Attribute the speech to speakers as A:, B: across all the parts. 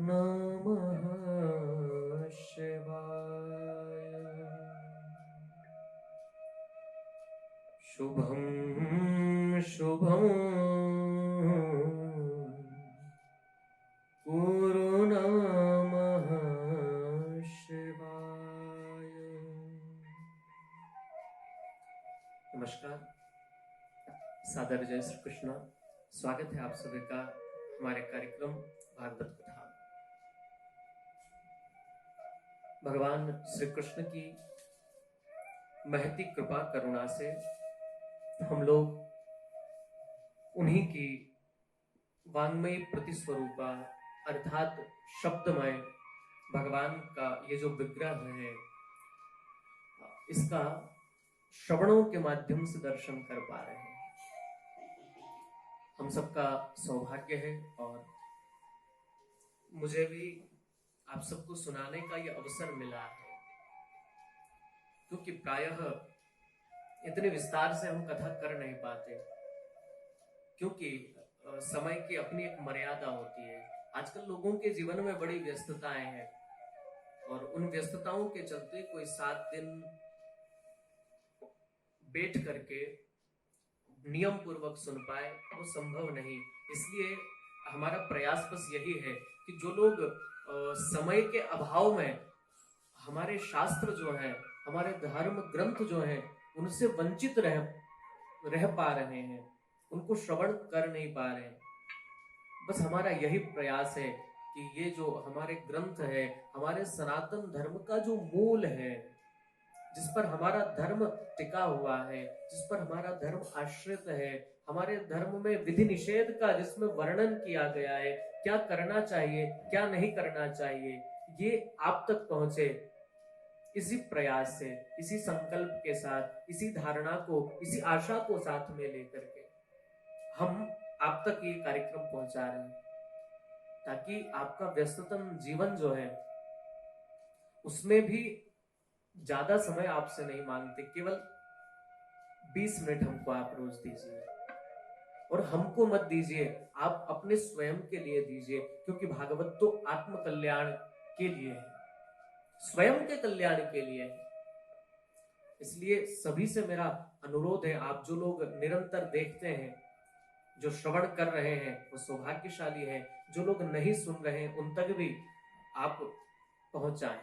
A: नमः शिवाय। शुभं शुभं कुरु नमः शिवाय। नमस्कार, सादर जय श्री कृष्ण। स्वागत है आप सभी का हमारे कार्यक्रम भागवत कथा। भगवान श्री कृष्ण की महती कृपा करुणा से हम लोग उन्हीं की वांग्मय प्रतिस्वरूपा अर्थात शब्दमय भगवान का ये जो विग्रह है, इसका श्रवणों के माध्यम से दर्शन कर पा रहे हैं। हम सबका सौभाग्य है और मुझे भी आप सबको सुनाने का ये अवसर मिला है, क्योंकि प्रायः इतने विस्तार से हम कथा कर नहीं पाते, क्योंकि समय की अपनी एक मर्यादा होती है। आजकल लोगों के जीवन में बड़ी व्यस्तताएं हैं और उन व्यस्तताओं के चलते कोई 7 दिन बैठ करके नियम पूर्वक सुन पाए वो संभव नहीं। इसलिए हमारा प्रयास बस यही है कि जो लोग समय के अभाव में हमारे शास्त्र जो है, हमारे धर्म ग्रंथ जो है, उनसे वंचित रह पा रहे हैं, उनको श्रवण कर नहीं पा रहे हैं, बस हमारा यही प्रयास है कि ये जो हमारे ग्रंथ है, हमारे सनातन धर्म का जो मूल है, जिस पर हमारा धर्म टिका हुआ है, जिस पर हमारा धर्म आश्रित है, हमारे धर्म में विधि निषेध का जिसमें वर्णन किया गया है, क्या करना चाहिए क्या नहीं करना चाहिए, ये आप तक पहुंचे, इसी प्रयास से, इसी संकल्प के साथ, इसी धारणा को, इसी आशा को साथ में लेकर के हम आप तक ये कार्यक्रम पहुंचा रहे हैं, ताकि आपका व्यस्ततम जीवन जो है उसमें भी ज्यादा समय आपसे नहीं मांगते, केवल 20 मिनट हमको आप रोज दीजिए और हमको मत दीजिए, आप अपने स्वयं के लिए दीजिए, क्योंकि भागवत तो आत्म कल्याण के लिए है, स्वयं के कल्याण के लिए है। इसलिए सभी से मेरा अनुरोध है, आप जो लोग निरंतर देखते हैं, जो श्रवण कर रहे हैं वो सौभाग्यशाली है, जो लोग नहीं सुन रहे हैं उन तक भी आप पहुंचाएं,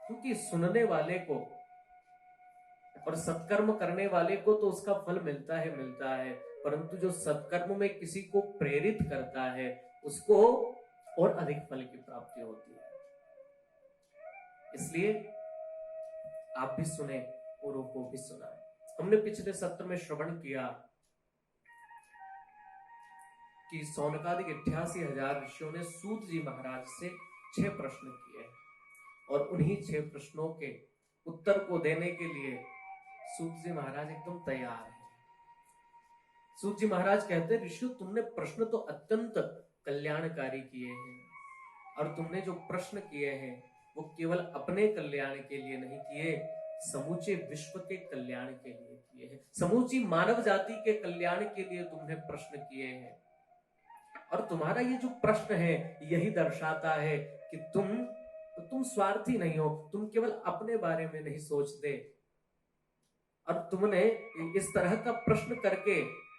A: क्योंकि सुनने वाले को और सत्कर्म करने वाले को तो उसका फल मिलता है, परंतु जो सत्कर्म में किसी को प्रेरित करता है उसको और अधिक फल की प्राप्ति होती है। इसलिए आप भी सुने औरों को भी सुनाएं। हमने पिछले सत्र में श्रवण किया कि सौनकादिक 88,000 ऋषियों ने सूत जी महाराज से 6 प्रश्न किए और उन्हीं 6 प्रश्नों के उत्तर को देने के लिए सूत जी महाराज एकदम तैयार हैं। सूत जी महाराज कहते, ऋषि तुमने प्रश्न तो अत्यंत कल्याणकारी किए हैं, और तुमने जो प्रश्न किए हैं वो केवल अपने कल्याण के लिए नहीं किए, समूचे विश्व के कल्याण के लिए किए हैं, समूची मानव जाति के कल्याण के लिए तुमने प्रश्न किए हैं। और तुम्हारा ये जो प्रश्न है यही दर्शाता है कि तुम स्वार्थी नहीं हो, तुम केवल अपने बारे में नहीं सोचते, और तुमने इस तरह का प्रश्न करके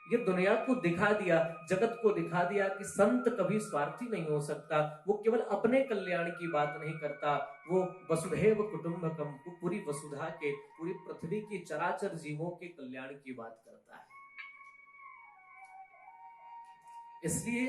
A: ये दुनिया को दिखा दिया, जगत को दिखा दिया कि संत कभी स्वार्थी नहीं हो सकता, वो केवल अपने कल्याण की बात नहीं करता, वो वसुधैव कुटुंबकम, वो पूरी वसुधा के, पूरी पृथ्वी की चराचर जीवों के कल्याण की बात करता है। इसलिए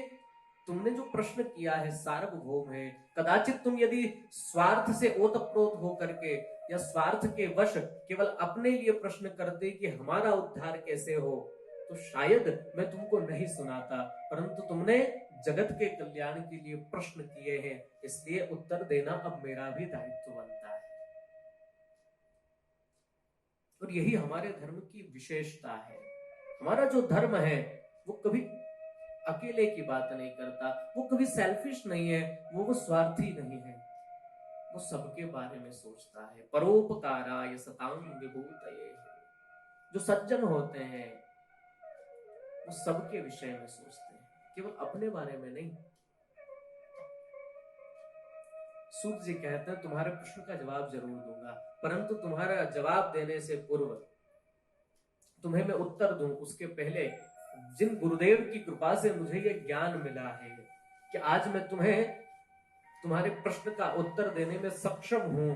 A: तुमने जो प्रश्न किया है सार्वभौम है। कदाचित तुम यदि स्वार्थ से ओतप्रोत होकर के या स्वार्थ के वश केवल अपने लिए प्रश्न करते कि हमारा उद्धार कैसे हो, तो शायद मैं तुमको नहीं सुनाता, परंतु तुमने जगत के कल्याण के लिए प्रश्न किए हैं, इसलिए उत्तर देना अब मेरा भी दायित्व बनता है। और यही हमारे धर्म की विशेषता है। हमारा जो धर्म है वो कभी अकेले की बात नहीं करता, वो कभी सेल्फिश नहीं है, वो स्वार्थी नहीं है, वो सबके बारे में सोचता है। परोपकाराय सतां विभूतये, जो सज्जन होते हैं वो सबके विषय में सोचते हैं, केवल अपने बारे में नहीं। सूत जी कहते हैं तुम्हारे प्रश्न का जवाब जरूर दूंगा, परंतु तुम्हारा जवाब देने से पूर्व तुम्हें मैं उत्तर दूं उसके पहले जिन गुरुदेव की कृपा से मुझे ये ज्ञान मिला है कि आज मैं तुम्हारे प्रश्न का उत्तर देने में सक्षम हूं,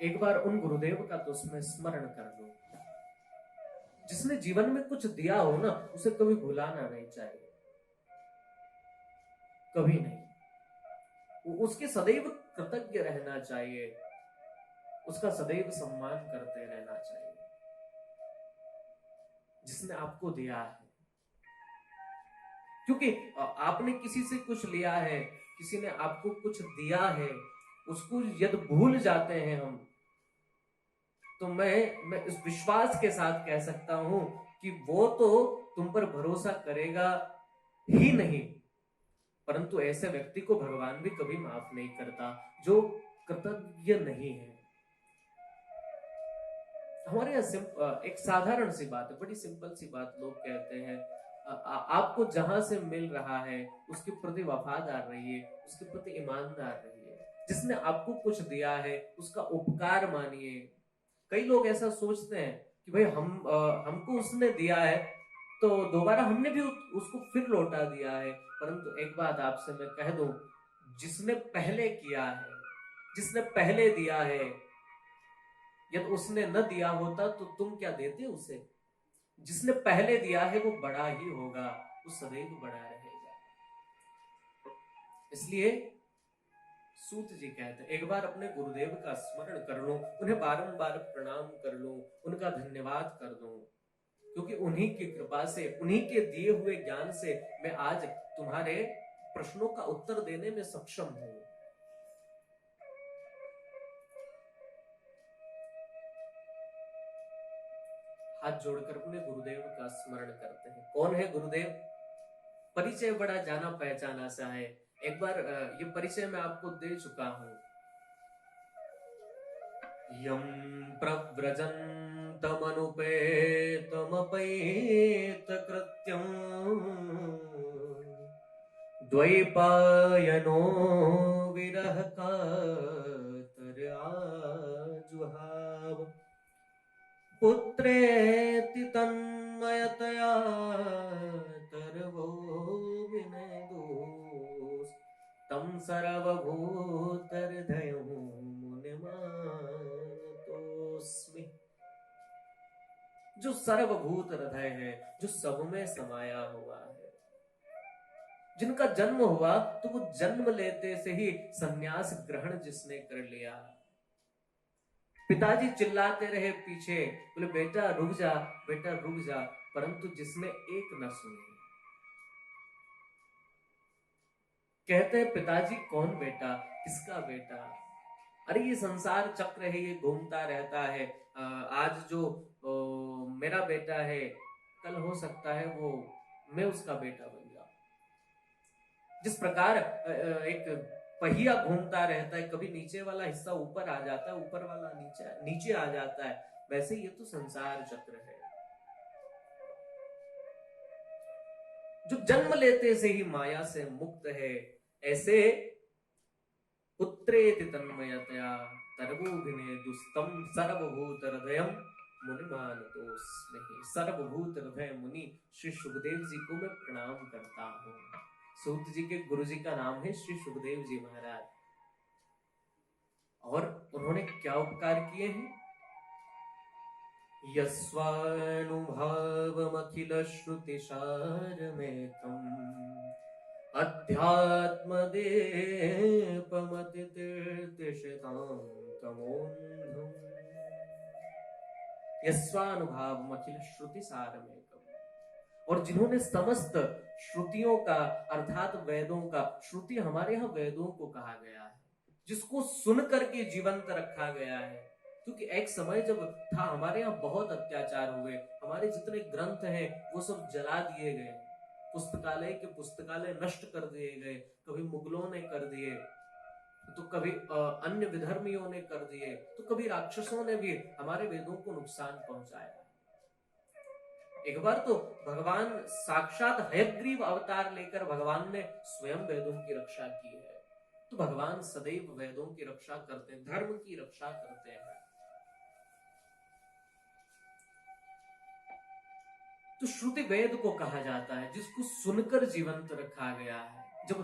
A: एक बार उन गुरुदेव का तो उसमें स्मरण कर लो। जिसने जीवन में कुछ दिया हो ना, उसे कभी भुलाना नहीं चाहिए, कभी नहीं। उसके सदैव कृतज्ञ रहना चाहिए, उसका सदैव सम्मान करते रहना चाहिए। जिसने आपको दिया है, क्योंकि आपने किसी से कुछ लिया है, किसी ने आपको कुछ दिया है, उसको यदि भूल जाते हैं हम, तो मैं इस विश्वास के साथ कह सकता हूं कि वो तो तुम पर भरोसा करेगा ही नहीं, परंतु ऐसे व्यक्ति को भगवान भी कभी माफ नहीं करता जो कृतज्ञ नहीं है। हमारे यहाँ एक साधारण सी बात है, बड़ी सिंपल सी बात लोग कहते हैं, आपको जहां से मिल रहा है उसके प्रति वफादार रहिए, उसके प्रति ईमानदार रहिए। जिसने आपको कुछ दिया है उसका उपकार मानिए। कई लोग ऐसा सोचते हैं कि भाई हमको उसने दिया है तो दोबारा हमने भी उसको फिर लौटा दिया है, परंतु एक बात आपसे मैं कह दूं, जिसने पहले किया है, जिसने पहले दिया है, यदि उसने न दिया होता तो तुम क्या देते उसे। जिसने पहले दिया है वो बड़ा ही होगा, वो सदैव बड़ा रहेगा। इसलिए सूत जी कहते हैं एक बार अपने गुरुदेव का स्मरण कर लो, उन्हें बारंबार प्रणाम कर लो, उनका धन्यवाद कर दो, क्योंकि उन्हीं की कृपा से, उन्हीं के दिए हुए ज्ञान से मैं आज तुम्हारे प्रश्नों का उत्तर देने में सक्षम हूं। हाथ जोड़कर अपने गुरुदेव का स्मरण करते हैं। कौन है गुरुदेव? परिचय बड़ा जाना पहचाना सा है, एक बार ये परिचय मैं आपको दे चुका हूं। यम प्रव्रजन्तमनुपेतमपैत कृत्यं द्वैपायनो विरह कातर आजुहाव पुत्रेति तन्मयतया तरवो विनयदोष तम सर्वभूतहृदयं मुनिमानतोस्मि। जो सर्वभूत हृदय है, जो सब में समाया हुआ है, जिनका जन्म हुआ तो वो जन्म लेते से ही सन्यास ग्रहण जिसने कर लिया। पिताजी चिल्लाते रहे पीछे, बोले बेटा रुक जा, बेटा रुक जा, परंतु जिसने एक न सुनी। कहते हैं पिताजी कौन बेटा, किसका बेटा? अरे ये संसार चक्र है, ये घूमता रहता है। आज जो मेरा बेटा है, कल हो सकता है वो मैं उसका बेटा बन जाऊं। जिस प्रकार एक पहिया घूमता रहता है, कभी नीचे वाला हिस्सा ऊपर आ जाता है, ऊपर वाला नीचे आ जाता है, वैसे ये तो संसार चक्र है। जो जन्म लेते से ही माया से मुक्त है, ऐसे पुत्रेति तन्मयतया तरवोभिने दुस्तम सर्वभूत हृदयम मुनिमानतोस्मि। सर्वभूत हृदय मुनि श्री सुखदेव जी को मैं प्रणाम करता हूँ। सूत जी के गुरु जी का नाम है श्री सुखदेव जी महाराज, और उन्होंने क्या उपकार किए हैं? यस्वानुभावमखिल श्रुतिसारमेकम् अध्यात्मदेपमतितीर्थशतान्तमोन्धम्। यस्वानुभावमखिल श्रुतिसारमेकम्, और जिन्होंने समस्त श्रुतियों का अर्थात वेदों का, श्रुति हमारे यहाँ वेदों को कहा गया है, जिसको सुन करके जीवंत रखा गया है। क्योंकि एक समय जब था हमारे यहाँ बहुत अत्याचार हुए, हमारे जितने ग्रंथ हैं वो सब जला दिए गए, पुस्तकालय के पुस्तकालय नष्ट कर दिए गए, कभी मुगलों ने कर दिए, तो कभी अन्य विधर्मियों ने कर दिए, तो कभी राक्षसों ने भी हमारे वेदों को नुकसान पहुंचाया। एक बार तो भगवान साक्षात हयग्रीव अवतार लेकर भगवान ने स्वयं वेदों की रक्षा की है। तो भगवान सदैव वेदों की रक्षा करते हैं, धर्म की रक्षा करते हैं। तो श्रुति वेद को कहा जाता है जिसको सुनकर जीवंत रखा गया है। जब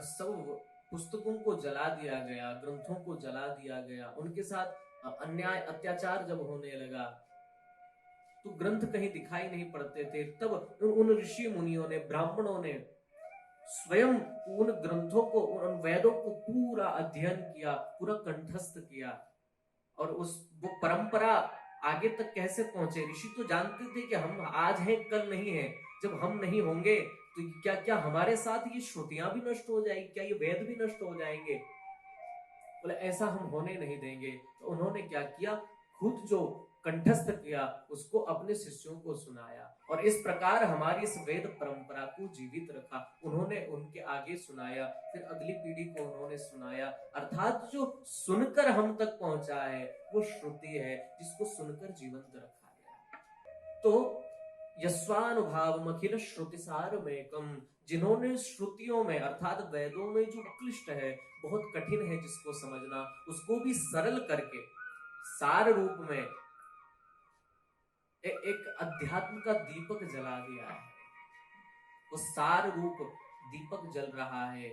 A: सब पुस्तकों को जला दिया गया, ग्रंथों को जला दिया गया, उनके साथ अन्याय अत्याचार जब होने लगा, तो ग्रंथ कहीं दिखाई नहीं पड़ते थे, तब उन ऋषि मुनियों ने, ब्राह्मणों ने स्वयं उन ग्रंथों को, उन वेदों को पूरा अध्ययन किया, पूरा कंठस्थ किया, और वो परंपरा आगे तक कैसे पहुंचे। ऋषि तो जानते थे कि हम आज हैं कल नहीं है, जब हम नहीं होंगे तो क्या क्या हमारे साथ ये श्रुतियां भी नष्ट हो जाएगी, क्या ये वेद भी नष्ट हो जाएंगे। बोले ऐसा हम होने नहीं देंगे। तो उन्होंने क्या किया, खुद जो कंठस्थ किया उसको अपने शिष्यों को सुनाया, और इस प्रकार हमारी इस वेद परंपरा को जीवित रखा। उन्होंने उनके आगे सुनाया, फिर अगली पीढ़ी को उन्होंने सुनाया, अर्थात जो सुनकर हम तक पहुंचा है वो श्रुति है, जिसको सुनकर जीवंत रखा गया। तो यस्वानुभावम अखिल श्रुतिसारमेकम, जिन्होंने श्रुतियों में अर्थात वेदों में जो क्लिष्ट है, बहुत कठिन है जिसको समझना, उसको भी सरल करके सार रूप में एक अध्यात्म का दीपक जला दिया है। वो सार रूप दीपक जल रहा है,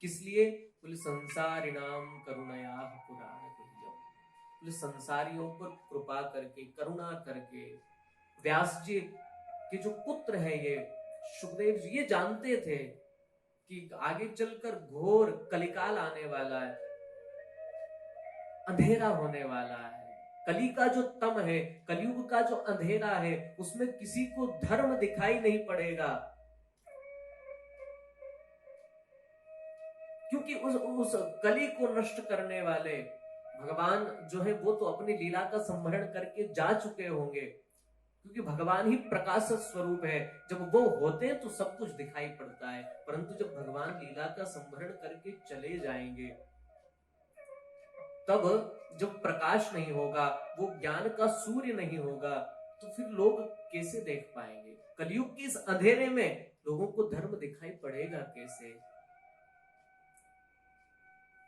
A: किस लिए? बोले संसारिणाम करुणया पुराण तुल्यम, बोले संसारियों पर कृपा करके, करुणा करके। व्यास जी के जो पुत्र है ये सुखदेव जी, ये जानते थे कि आगे चलकर घोर कलिकाल आने वाला है, अंधेरा होने वाला है। कली का जो तम है, कलयुग का जो अंधेरा है, उसमें किसी को धर्म दिखाई नहीं पड़ेगा, क्योंकि उस कली को नष्ट करने वाले भगवान जो है वो तो अपनी लीला का संभरण करके जा चुके होंगे, क्योंकि भगवान ही प्रकाश स्वरूप है। जब वो होते हैं तो सब कुछ दिखाई पड़ता है, परंतु जब भगवान लीला का संभरण करके चले जाएंगे, तब जब प्रकाश नहीं होगा, वो ज्ञान का सूर्य नहीं होगा, तो फिर लोग कैसे देख पाएंगे? कलयुग के इस अंधेरे में लोगों को धर्म दिखाई पड़ेगा कैसे?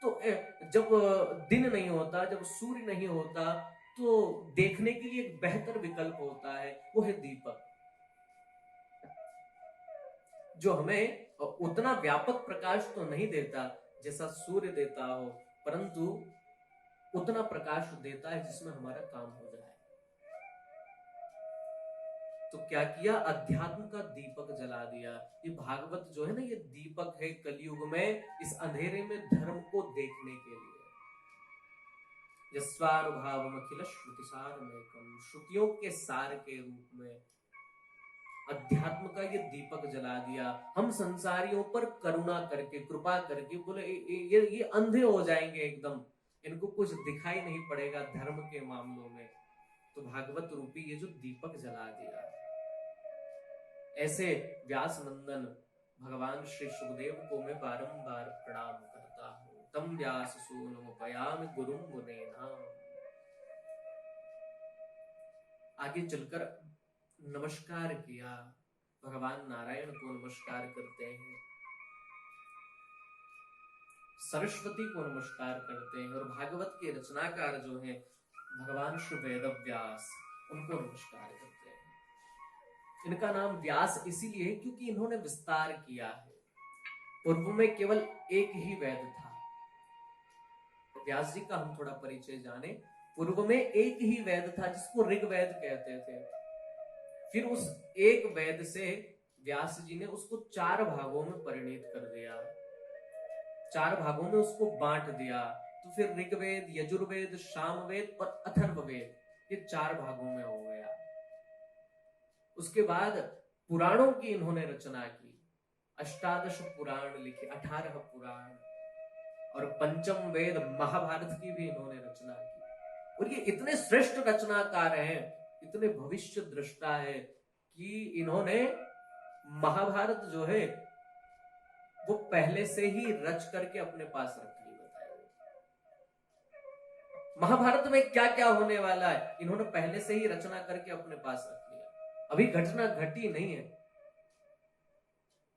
A: तो जब दिन नहीं होता, जब सूर्य नहीं होता, तो देखने के लिए एक बेहतर विकल्प होता है, वो है दीपक, जो हमें उतना व्यापक प्रकाश तो नहीं देता जैसा सूर्य देता हो, परंतु उतना प्रकाश देता है जिसमें हमारा काम हो जाए। तो क्या किया? अध्यात्म का दीपक जला दिया। ये भागवत जो है ना, ये दीपक है कलयुग में, इस अंधेरे में धर्म को देखने के लिए। यस्वानुभावम अखिल श्रुतिसारमेकम, श्रुतियों के सार के रूप में अध्यात्म का ये दीपक जला दिया। हम संसारियों पर करुणा करके, कृपा करके, बोले ये अंधे हो जाएंगे एकदम, इनको कुछ दिखाई नहीं पड़ेगा धर्म के मामलों में, तो भागवत रूपी ये जो दीपक जला दिया। ऐसे व्यास नंदन भगवान श्री सुखदेव को मैं बारंबार प्रणाम करता हूँ। तम व्यास सूनुमुपयामि गुरुम मुनेना। आगे चलकर नमस्कार किया, भगवान नारायण को नमस्कार करते हैं, सरस्वती को नमस्कार करते हैं, और भागवत के रचनाकार जो हैं भगवान श्री वेदव्यास, उनको नमस्कार करते हैं। इनका नाम व्यास इसीलिए क्योंकि इन्होंने विस्तार किया है। पूर्व में केवल एक ही वेद था। तो व्यास जी का हम थोड़ा परिचय जाने। पूर्व में एक ही वेद था जिसको ऋग्वेद कहते थे। फिर उस एक वेद से व्यास जी ने उसको 4 भागों में परिणित कर दिया, 4 भागों में उसको बांट दिया। तो फिर ऋग्वेद, यजुर्वेद, सामवेद और अथर्ववेद, ये 4 भागों में हो गया। उसके बाद पुराणों की इन्होंने रचना की, 18 पुराण लिखे, 18 पुराण, और पंचम वेद महाभारत की भी इन्होंने रचना की। और ये इतने श्रेष्ठ रचनाकार हैं, इतने भविष्य दृष्टा है कि इन्होंने महाभारत जो है वो पहले से ही रच करके अपने पास रख ली। बताइए महाभारत में क्या क्या होने वाला है, इन्होंने पहले से ही रचना करके अपने पास रख लिया। अभी घटना घटी नहीं है,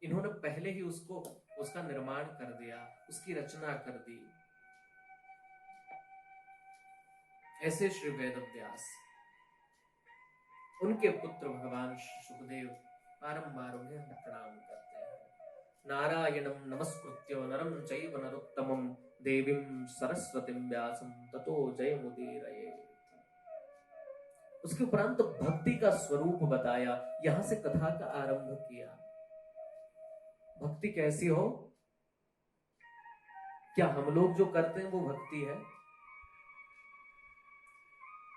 A: इन्होंने पहले ही उसको उसका निर्माण कर दिया, उसकी रचना कर दी। ऐसे श्री वेद व्यास, उनके पुत्र भगवान सुखदेव बारंबार उन्हें प्रणाम करते हैं। नारायणं नमस्कृत्य नरं चैव नरोत्तमं देवीं सरस्वतीं व्यासं ततो जयमुदीरयेत्। उसके उपरांत भक्ति का स्वरूप बताया, यहां से कथा का आरंभ किया। भक्ति कैसी हो? क्या हम लोग जो करते हैं वो भक्ति है?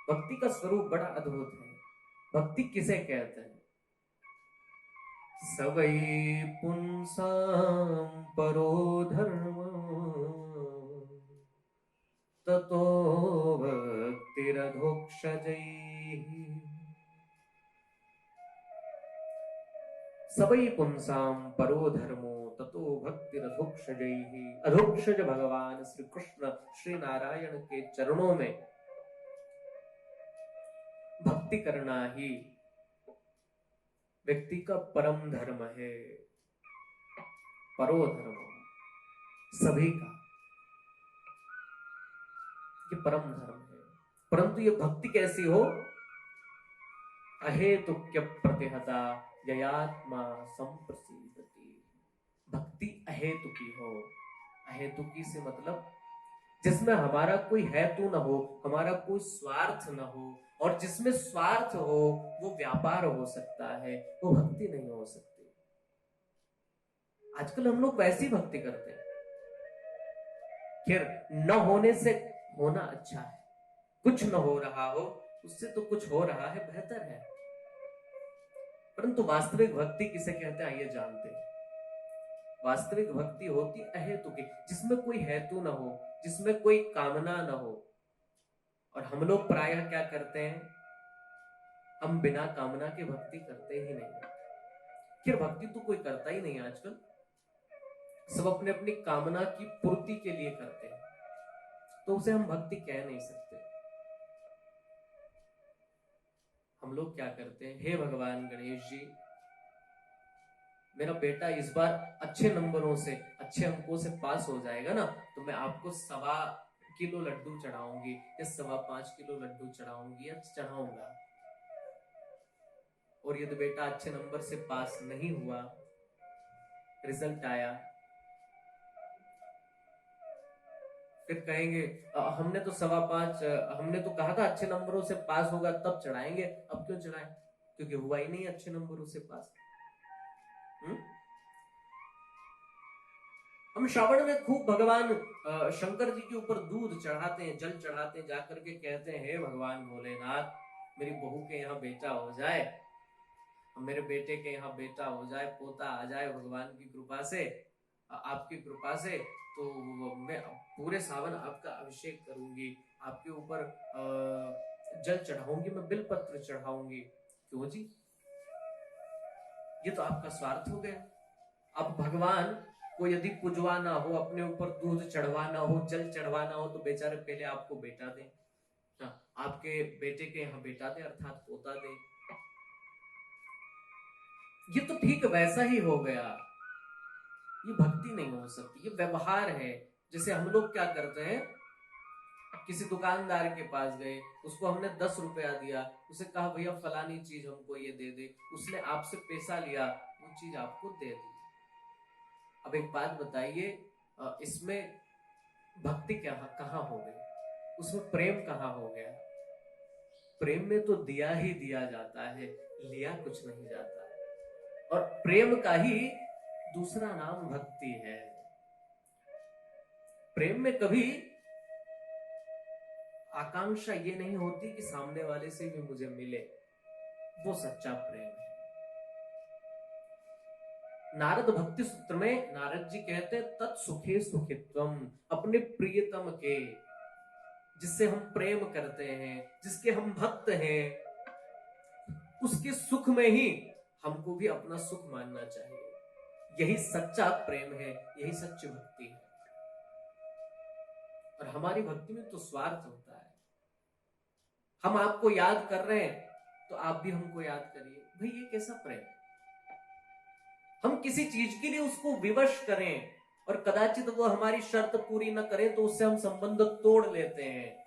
A: भक्ति का स्वरूप बड़ा अद्भुत है। भक्ति किसे कहते हैं? सवै पुंसां परो धर्म ततो भक्तिरधोक्षजैः। सवै पुंसां परो धर्मो ततो भक्तिरधोक्षजैः। अधोक्षज भगवान श्री कृष्ण श्री नारायण के चरणों में भक्ति करना ही व्यक्ति का परम धर्म है। परो धर्म सभी का ये परम धर्म है। परंतु ये भक्ति कैसी हो? अहेतुक्य प्रतिहता ययात्मा संप्रसीदति। भक्ति अहेतुकी हो। अहेतुकी से मतलब जिसमें हमारा कोई हेतु न हो, हमारा कोई स्वार्थ न हो, और जिसमें स्वार्थ हो वो व्यापार हो सकता है, वो भक्ति नहीं हो सकती। आजकल हम लोग वैसी भक्ति करते हैं। खैर, न होने से होना अच्छा है। कुछ न हो रहा हो उससे तो कुछ हो रहा है बेहतर है। परंतु वास्तविक भक्ति किसे कहते हैं आइए जानते हैं। वास्तविक भक्ति होती अहेतुकी, जिसमें कोई हेतु न हो, जिसमें कोई कामना न हो। और हम लोग प्रायः क्या करते हैं? हम बिना कामना के भक्ति करते ही नहीं। फिर भक्ति तो कोई करता ही नहीं आजकल। सब अपने अपनी कामना की पूर्ति के लिए करते हैं, तो उसे हम भक्ति कह नहीं सकते। हम लोग क्या करते हैं? हे भगवान गणेश जी, मेरा बेटा इस बार अच्छे नंबरों से, अच्छे अंकों से पास हो जाएगा ना, तो मैं आपको 1.25 किलो लड्डू चढ़ाऊंगी या 5.25 किलो लड्डू चढ़ाऊंगी या चढ़ाऊंगा। और यदि बेटा अच्छे नंबर से पास नहीं हुआ, रिजल्ट आया, फिर कहेंगे हमने तो 5.25, हमने तो कहा था अच्छे नंबरों से पास होगा तब चढ़ाएंगे, अब क्यों चढ़ाएं? क्योंकि हुआ ही नहीं अच्छे नंबरों से पास। हम श्रावण में खूब भगवान शंकर जी के ऊपर दूध चढ़ाते हैं, जल चढ़ाते हैं, जाकर के कहते हैं हे भगवान भोलेनाथ, मेरी बहू के यहाँ बेटा हो जाए, मेरे बेटे के यहाँ बेटा हो जाए, पोता आ जाए भगवान की कृपा से, आपकी कृपा से, तो मैं पूरे सावन आपका अभिषेक करूंगी, आपके ऊपर जल चढ़ाऊंगी, मैं बिलपत्र चढ़ाऊंगी। क्यों जी? ये तो आपका स्वार्थ हो गया। अब भगवान को यदि पुजवाना हो, अपने ऊपर दूध चढ़वाना हो, जल चढ़वाना हो, तो बेचारे पहले आपको बेटा दे, आपके बेटे के यहाँ बेटा दे, अर्थात पोता दे। ये तो ठीक वैसा ही हो गया। ये भक्ति नहीं हो सकती, ये व्यवहार है। जैसे हम लोग क्या करते हैं, किसी दुकानदार के पास गए, उसको हमने 10 रुपया दिया, उसे कहा भैया फलानी चीज हमको ये दे दे, उसने आपसे पैसा लिया, वो चीज आपको दे दी। अब एक बात बताइए, इसमें भक्ति कहाँ हो गई? उसमें प्रेम कहाँ हो गया? प्रेम में तो दिया ही दिया जाता है, लिया कुछ नहीं जाता है। और प्रेम का ही दूसरा नाम भक्ति है। प्रेम में कभी आकांक्षा ये नहीं होती कि सामने वाले से भी मुझे मिले, वो सच्चा प्रेम है। नारद भक्ति सूत्र में नारद जी कहते हैं तत्सुखे सुखित्वम, अपने प्रियतम के, जिससे हम प्रेम करते हैं, जिसके हम भक्त हैं, उसके सुख में ही हमको भी अपना सुख मानना चाहिए। यही सच्चा प्रेम है, यही सच्ची भक्ति है। और हमारी भक्ति में तो स्वार्थ होता है। हम आपको याद कर रहे हैं तो आप भी हमको याद करिए। भाई ये कैसा प्रेम? हम किसी चीज के लिए उसको विवश करें और कदाचित वो हमारी शर्त पूरी न करे तो उससे हम संबंध तोड़ लेते हैं,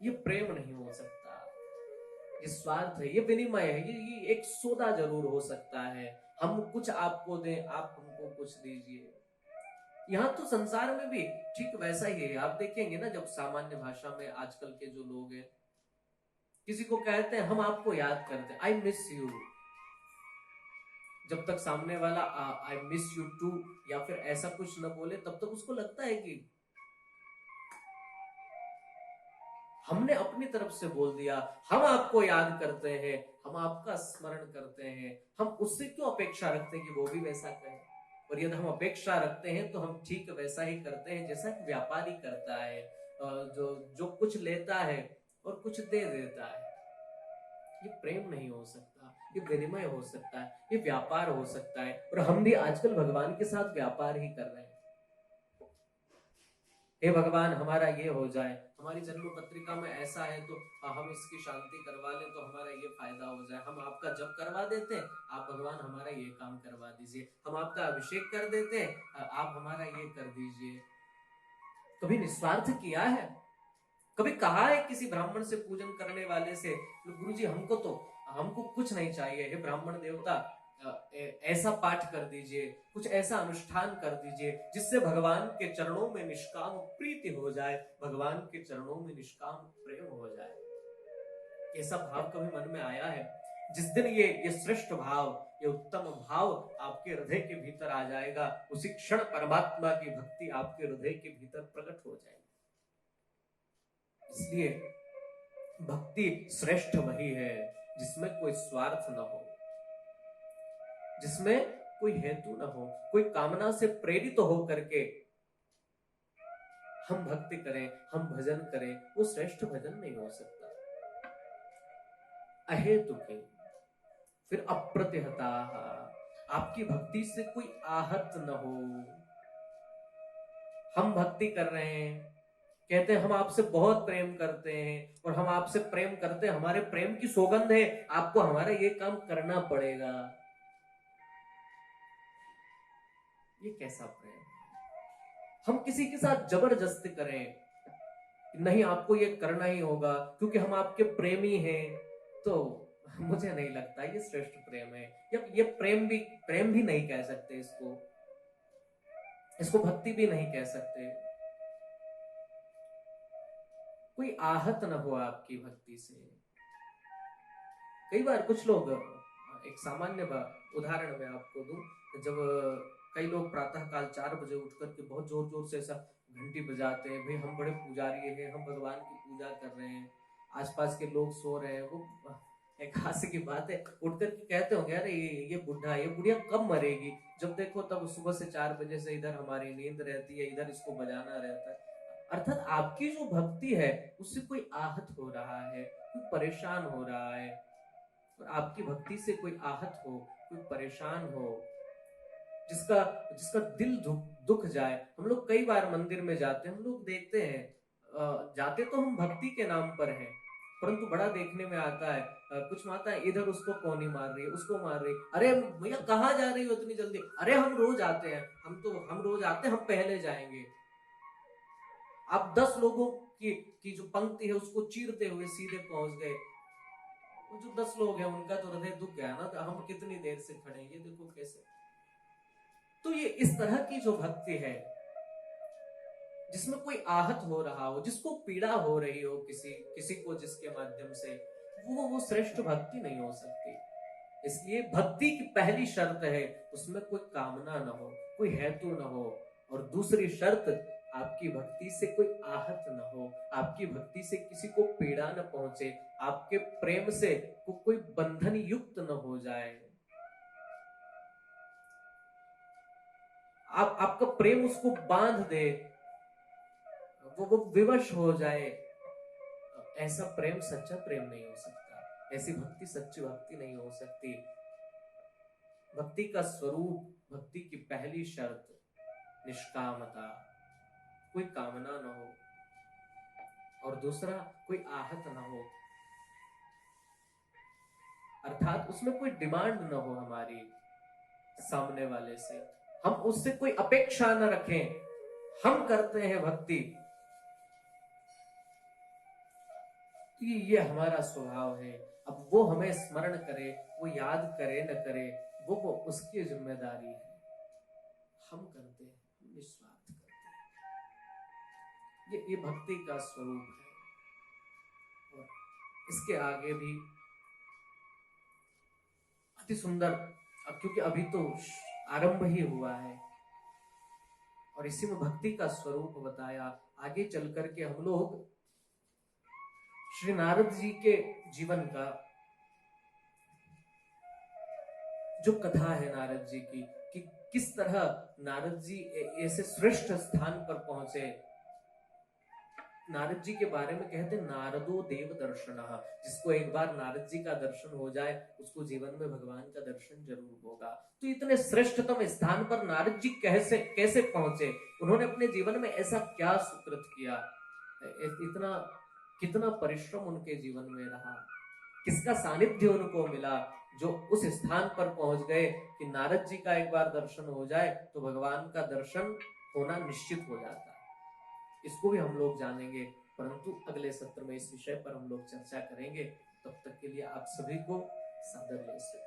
A: ये प्रेम नहीं हो सकता। ये स्वार्थ है, ये विनिमय है, ये एक सौदा जरूर हो सकता है। हम कुछ आपको दें, आप हमको कुछ दीजिए। यहाँ तो संसार में भी ठीक वैसा ही है। आप देखेंगे ना, जब सामान्य भाषा में आजकल के जो लोग हैं किसी को कहते हैं हम आपको याद करते हैं, आई मिस यू, जब तक सामने वाला आई मिस यू टू या फिर ऐसा कुछ न बोले तब तक उसको लगता है कि हमने अपनी तरफ से बोल दिया हम आपको याद करते हैं, हम आपका स्मरण करते हैं। हम उससे क्यों अपेक्षा रखते हैं कि वो भी वैसा कहे? और यदि हम अपेक्षा रखते हैं तो हम ठीक वैसा ही करते हैं जैसा व्यापारी करता है, जो जो कुछ लेता है और कुछ दे देता है। ये प्रेम नहीं हो सकता, ये विनिमय हो सकता है, ये व्यापार हो सकता है। और हम भी आजकल भगवान के साथ व्यापार ही कर रहे हैं। हे भगवान हमारा ये हो जाए, हमारी जन्म पत्रिका में ऐसा है तो हम इसकी शांति करवा लें तो हमारा ये फायदा हो जाए। हम आपका जप करवा देते हैं, आप भगवान हमारा ये काम करवा दीजिए। हम आपका अभिषेक कर देते हैं, आप हमारा ये कर दीजिए। कभी निस्वार्थ किया है? कभी कहा है किसी ब्राह्मण से पूजन करने वाले से, गुरुजी हमको कुछ नहीं चाहिए, हे ब्राह्मण देवता ऐसा पाठ कर दीजिए, कुछ ऐसा अनुष्ठान कर दीजिए जिससे भगवान के चरणों में निष्काम प्रीति हो जाए, भगवान के चरणों में निष्काम प्रेम हो जाए? ऐसा भाव कभी मन में आया है? जिस दिन ये श्रेष्ठ भाव, ये उत्तम भाव आपके हृदय के भीतर आ जाएगा, उसी क्षण परमात्मा की भक्ति आपके हृदय के भीतर प्रकट हो जाएगी। इसलिए भक्ति श्रेष्ठ वही है जिसमें कोई स्वार्थ न हो, जिसमें कोई हेतु न हो, कोई कामना से प्रेरित हो करके हम भक्ति करें, हम भजन करें, वो श्रेष्ठ भजन नहीं हो सकता। अहेतुके, फिर अप्रतिहता, आपकी भक्ति से कोई आहत न हो। हम भक्ति कर रहे हैं, कहते हैं हम आपसे बहुत प्रेम करते हैं और हम आपसे प्रेम करते हैं, हमारे प्रेम की सौगंध है, आपको हमारा ये काम करना पड़ेगा। ये कैसा प्रेम? हम किसी के साथ जबरदस्ती करें, नहीं आपको ये करना ही होगा क्योंकि हम आपके प्रेमी हैं, तो मुझे नहीं लगता ये श्रेष्ठ प्रेम है। ये प्रेम भी नहीं कह सकते इसको भक्ति भी नहीं कह सकते। कोई आहत न हो आपकी भक्ति से। कई बार कुछ लोग, एक सामान्य उदाहरण मैं आपको दूं, जब कई लोग प्रातः काल 4 बजे उठ करके बहुत जोर जोर से ऐसा घंटी बजाते हैं, भाई हम बड़े पुजारी हैं, हम भगवान की पूजा कर रहे हैं, आसपास के लोग सो रहे हैं। वो एक हास्य की बात है, उठ करके कहते होंगे अरे ये बुढ़ा, ये बुढ़िया कब मरेगी? जब देखो तब सुबह से 4 बजे से इधर हमारी नींद रहती है, इधर इसको बजाना रहता है। अर्थात आपकी जो भक्ति है उससे कोई आहत हो रहा है, कोई परेशान हो रहा है। और आपकी भक्ति से कोई आहत हो, कोई परेशान हो, जिसका जिसका दिल दुख जाए। हम लोग कई बार मंदिर में जाते हैं, हम लोग देखते हैं, जाते तो हम भक्ति के नाम पर हैं, परंतु बड़ा देखने में आता है कुछ माता इधर उसको कौनी मार रही है, उसको मार रही है। अरे भैया कहाँ जा रही हो इतनी जल्दी? अरे हम रोज आते हैं, हम रोज आते हैं, हम पहले जाएंगे। आप 10 लोगों की जो पंक्ति है उसको चीरते हुए सीधे पहुंच गए। वो जो 10 लोग हैं उनका तो हृदय दुख गया ना, तो हम कितनी देर से खड़े हैं, ये देखो कैसे। तो ये इस तरह की जो भक्ति है जिसमें कोई आहत हो रहा हो, जिसको पीड़ा हो रही हो किसी को, जिसके माध्यम से, वो श्रेष्ठ भक्ति नहीं हो सकती। इसलिए भक्ति की पहली शर्त है उसमें कोई कामना न हो, कोई हेतु न हो, और दूसरी शर्त आपकी भक्ति से कोई आहत न हो, आपकी भक्ति से किसी को पीड़ा न पहुंचे, आपके प्रेम से कोई बंधन युक्त न हो जाए, आपका प्रेम उसको बांध दे, वो विवश हो जाए। ऐसा प्रेम सच्चा प्रेम नहीं हो सकता, ऐसी भक्ति सच्ची भक्ति नहीं हो सकती। भक्ति का स्वरूप, भक्ति की पहली शर्त निष्कामता, कोई कामना न हो, और दूसरा कोई आहत न हो, अर्थात उसमें कोई डिमांड न हो हमारी, सामने वाले से, हम उससे कोई अपेक्षा न रखें, हम करते हैं भक्ति, तो ये हमारा स्वभाव है। अब वो हमें स्मरण करे, वो याद करे न करे, वो उसकी जिम्मेदारी है। हम करते हैं, हम निस्वार्थ करते हैं, ये भक्ति का स्वरूप है। और इसके आगे भी अति सुंदर, क्योंकि अभी तो आरंभ ही हुआ है और इसी में भक्ति का स्वरूप बताया। आगे चल करके हम लोग श्री नारद जी के जीवन का जो कथा है नारद जी की, कि किस तरह नारद जी ऐसे श्रेष्ठ स्थान पर पहुंचे। नारद जी के बारे में कहते नारदो देव दर्शनः, जिसको एक बार नारद जी का दर्शन हो जाए उसको जीवन में भगवान का दर्शन जरूर होगा। तो इतने श्रेष्ठतम स्थान पर नारद जी कैसे कैसे पहुंचे, उन्होंने अपने जीवन में ऐसा क्या सुकृत किया, इतना कितना परिश्रम उनके जीवन में रहा, किसका सानिध्य उनको मिला जो उस स्थान पर पहुंच गए कि नारद जी का एक बार दर्शन हो जाए तो भगवान का दर्शन होना निश्चित हो जाता है। इसको भी हम लोग जानेंगे, परंतु अगले सत्र में इस विषय पर हम लोग चर्चा करेंगे। तब तक के लिए आप सभी को सादर नमस्कार।